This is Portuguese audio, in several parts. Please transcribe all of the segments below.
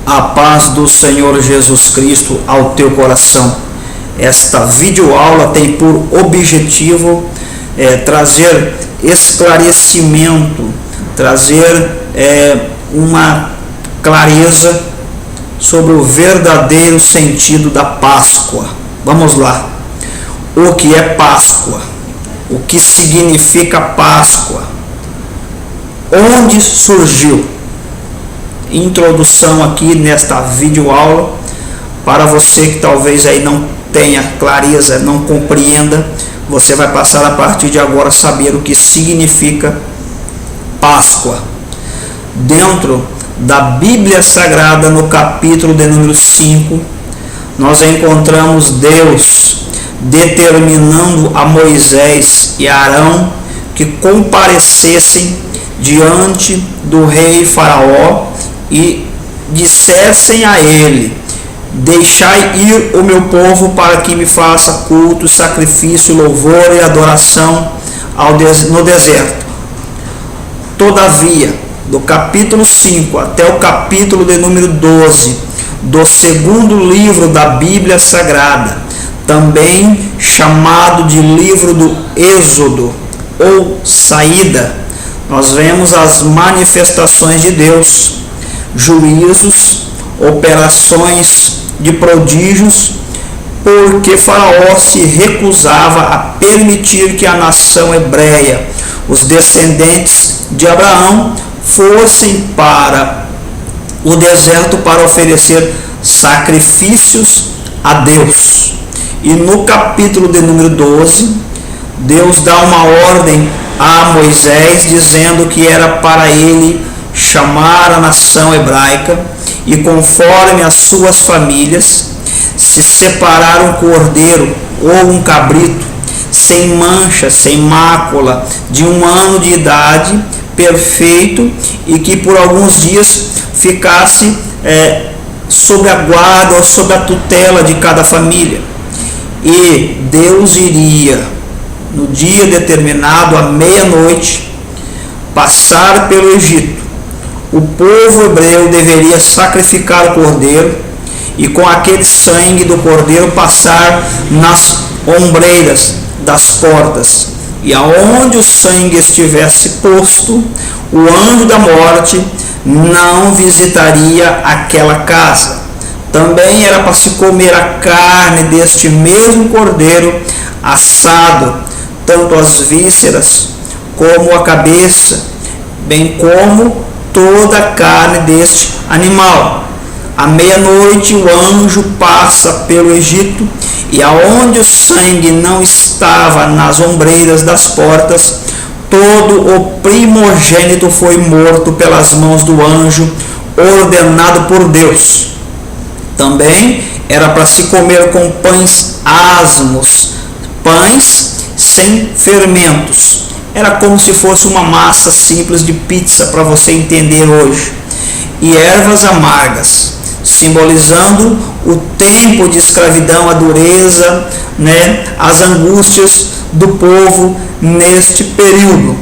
A paz do Senhor Jesus Cristo ao teu coração. Esta videoaula tem por objetivo trazer esclarecimento, trazer uma clareza sobre o verdadeiro sentido da Páscoa. Vamos lá. O que é Páscoa? O que significa Páscoa? Onde surgiu? Introdução aqui nesta videoaula para você que talvez aí não tenha clareza, não compreenda. Você vai passar a partir de agora a saber o que significa Páscoa. Dentro da Bíblia Sagrada, no capítulo de número 5, nós encontramos Deus determinando a Moisés e Arão que comparecessem diante do rei Faraó e dissessem a ele: deixai ir o meu povo para que me faça culto, sacrifício, louvor e adoração no deserto. Todavia, do capítulo 5 até o capítulo de número 12 do segundo livro da Bíblia Sagrada, também chamado de livro do Êxodo ou Saída, nós vemos as manifestações de Deus, juízos, operações de prodígios, porque Faraó se recusava a permitir que a nação hebreia, os descendentes de Abraão, fossem para o deserto para oferecer sacrifícios a Deus. E no capítulo de número 12, Deus dá uma ordem a Moisés, dizendo que era para ele chamar a nação hebraica e, conforme as suas famílias, se separar um cordeiro ou um cabrito sem mancha, sem mácula, de 1 ano de idade, perfeito, e que por alguns dias ficasse sob a guarda ou sob a tutela de cada família. E Deus iria, no dia determinado, à meia-noite, passar pelo Egito. O povo hebreu deveria sacrificar o cordeiro e, com aquele sangue do cordeiro, passar nas ombreiras das portas. E aonde o sangue estivesse posto, o anjo da morte não visitaria aquela casa. Também era para se comer a carne deste mesmo cordeiro assado, tanto as vísceras como a cabeça, bem como toda a carne deste animal. À meia-noite o anjo passa pelo Egito, e aonde o sangue não estava nas ombreiras das portas, todo o primogênito foi morto pelas mãos do anjo, ordenado por Deus. Também era para se comer com pães asmos, pães sem fermentos. Era como se fosse uma massa simples de pizza, para você entender hoje. E ervas amargas, simbolizando o tempo de escravidão, a dureza, as angústias do povo neste período.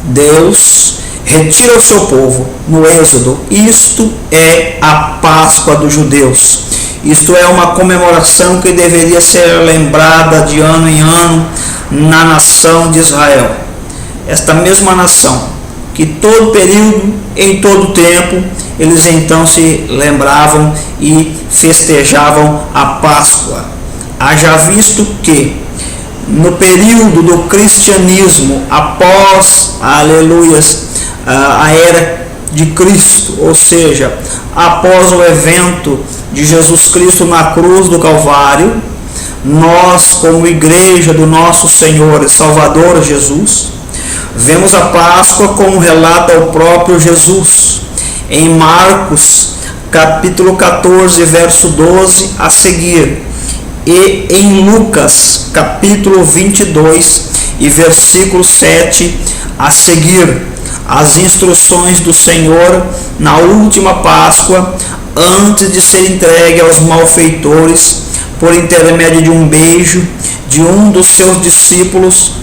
Deus retira o seu povo no Êxodo. Isto é a Páscoa dos judeus. Isto é uma comemoração que deveria ser lembrada de ano em ano na nação de Israel. Esta mesma nação, que todo período, em todo tempo, eles então se lembravam e festejavam a Páscoa. Haja visto que no período do cristianismo, após, aleluias, a era de Cristo, ou seja, após o evento de Jesus Cristo na cruz do Calvário, nós, como igreja do nosso Senhor e Salvador Jesus, vemos a Páscoa como relata o próprio Jesus em Marcos capítulo 14, verso 12 a seguir, e em Lucas capítulo 22 e versículo 7 a seguir, as instruções do Senhor na última Páscoa, antes de ser entregue aos malfeitores por intermédio de um beijo de um dos seus discípulos,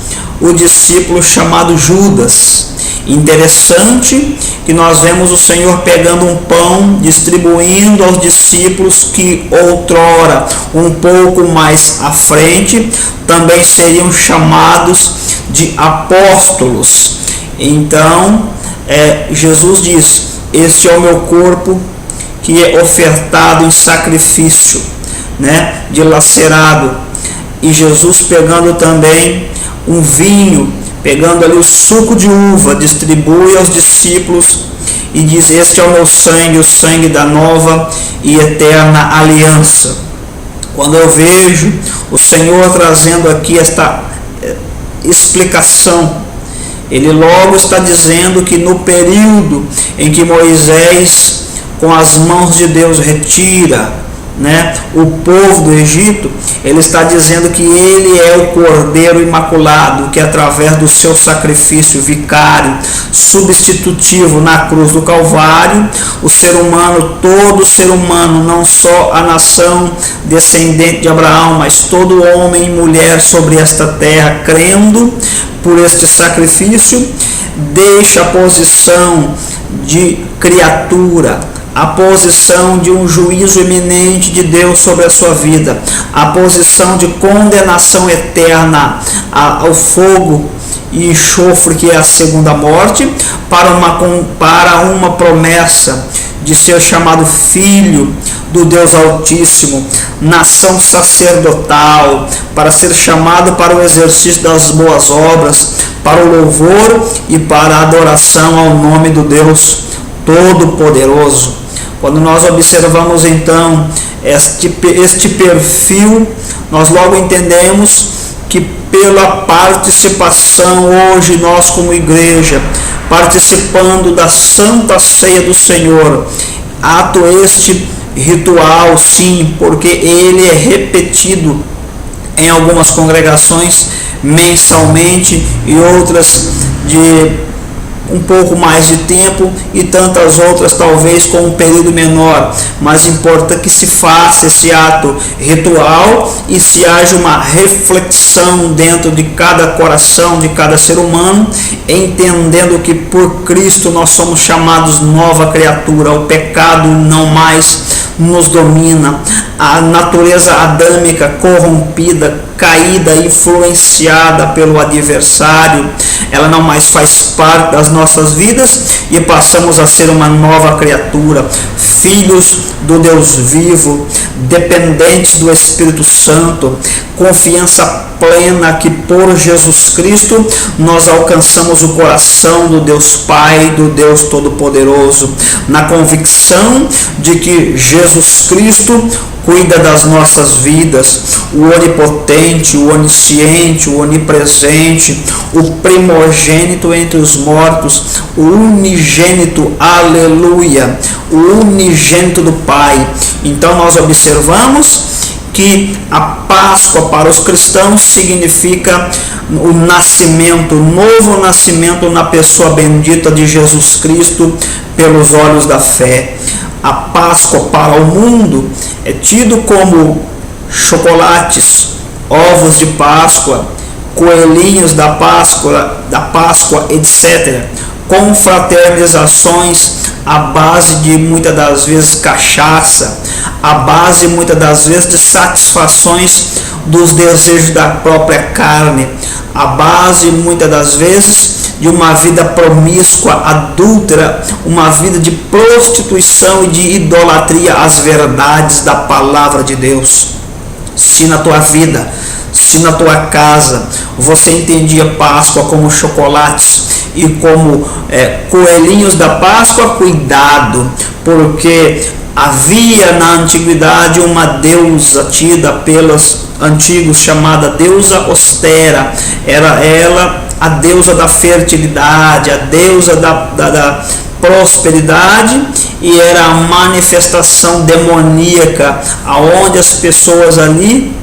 o discípulo chamado Judas. Interessante que nós vemos o Senhor pegando um pão, distribuindo aos discípulos que outrora, um pouco mais à frente, também seriam chamados de apóstolos. Então, Jesus diz: este é o meu corpo que é ofertado em sacrifício, dilacerado. E Jesus pegando também um vinho, pegando ali o suco de uva, distribui aos discípulos e diz: este é o meu sangue, o sangue da nova e eterna aliança. Quando eu vejo o Senhor trazendo aqui esta explicação, ele logo está dizendo que no período em que Moisés, com as mãos de Deus, retira o povo do Egito, ele está dizendo que ele é o Cordeiro Imaculado, que através do seu sacrifício vicário, substitutivo na cruz do Calvário, o ser humano, todo ser humano, não só a nação descendente de Abraão, mas todo homem e mulher sobre esta terra, crendo por este sacrifício, deixa a posição de criatura, a posição de um juízo iminente de Deus sobre a sua vida, a posição de condenação eterna ao fogo e enxofre, que é a segunda morte, para uma promessa de ser chamado filho do Deus Altíssimo, nação sacerdotal, para ser chamado para o exercício das boas obras, para o louvor e para a adoração ao nome do Deus Todo-Poderoso. Quando nós observamos então este perfil, nós logo entendemos que pela participação hoje, nós como igreja, participando da Santa Ceia do Senhor, ato este ritual, sim, porque ele é repetido em algumas congregações mensalmente e outras de um pouco mais de tempo e tantas outras talvez com um período menor, mas importa que se faça esse ato ritual e se haja uma reflexão dentro de cada coração, de cada ser humano, entendendo que por Cristo nós somos chamados nova criatura, o pecado não mais nos domina, a natureza adâmica corrompida, caída, influenciada pelo adversário, ela não mais faz parte das nossas vidas e passamos a ser uma nova criatura, filhos do Deus vivo, dependentes do Espírito Santo, confiança plena que por Jesus Cristo nós alcançamos o coração do Deus Pai, do Deus Todo-Poderoso, na convicção de que Jesus Cristo cuida das nossas vidas, o onipotente, o onisciente, o onipresente, o primogênito entre os mortos, o unigênito, aleluia, o unigênito do Pai. Então nós observamos que a Páscoa para os cristãos significa o nascimento, o novo nascimento na pessoa bendita de Jesus Cristo pelos olhos da fé. A Páscoa para o mundo é tido como chocolates, ovos de Páscoa, coelhinhos da Páscoa, etc. Confraternizações à base de muitas das vezes cachaça, à base muitas das vezes de satisfações dos desejos da própria carne, à base muitas das vezes de uma vida promíscua, adúltera, uma vida de prostituição e de idolatria às verdades da palavra de Deus. Se na tua vida, se na tua casa você entendia Páscoa como chocolates e como coelhinhos da Páscoa, cuidado, porque havia na antiguidade uma deusa tida pelos antigos chamada deusa Ostera. Era ela a deusa da fertilidade, a deusa da prosperidade, e era a manifestação demoníaca, aonde as pessoas ali,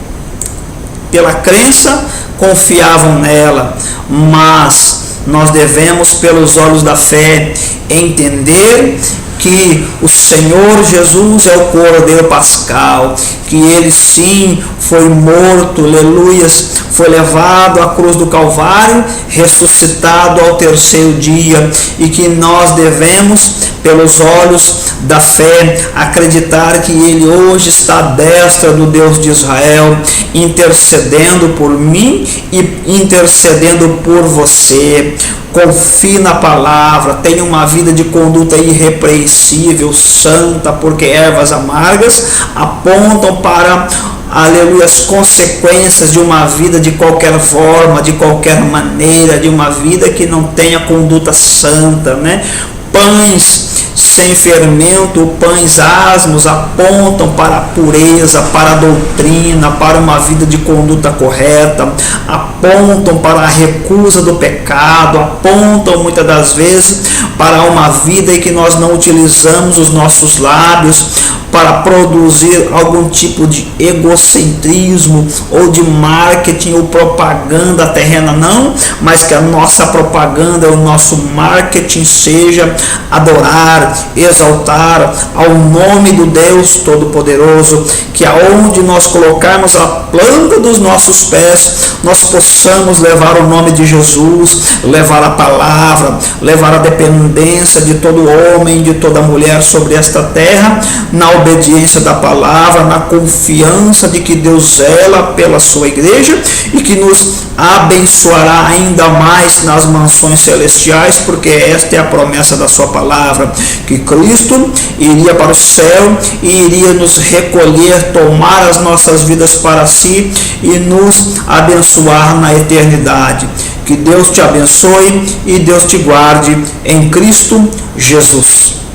pela crença, confiavam nela. Mas nós devemos, pelos olhos da fé, entender que o Senhor Jesus é o Cordeiro Pascal, que ele sim foi morto, aleluias, foi levado à cruz do Calvário, ressuscitado ao terceiro dia, e que nós devemos, pelos olhos da fé, acreditar que ele hoje está à destra do Deus de Israel, intercedendo por mim e intercedendo por você. Confie na palavra, tenha uma vida de conduta irrepreensível, santa, porque ervas amargas apontam para, aleluia, as consequências de uma vida de qualquer forma, de qualquer maneira, de uma vida que não tenha conduta santa, né? Pães sem fermento, pães asmos apontam para a pureza, para a doutrina, para uma vida de conduta correta, apontam para a recusa do pecado, apontam muitas das vezes para uma vida em que nós não utilizamos os nossos lábios para produzir algum tipo de egocentrismo ou de marketing ou propaganda terrena, não, mas que a nossa propaganda, o nosso marketing seja adorar, exaltar ao nome do Deus Todo-Poderoso, que aonde nós colocarmos a planta dos nossos pés, nós possamos levar o nome de Jesus, levar a palavra, levar a dependência de todo homem, de toda mulher sobre esta terra, na obediência da palavra, na confiança de que Deus zela pela sua igreja e que nos abençoará ainda mais nas mansões celestiais, porque esta é a promessa da sua palavra, que Cristo iria para o céu e iria nos recolher, tomar as nossas vidas para si e nos abençoar na eternidade. Que Deus te abençoe e Deus te guarde em Cristo Jesus.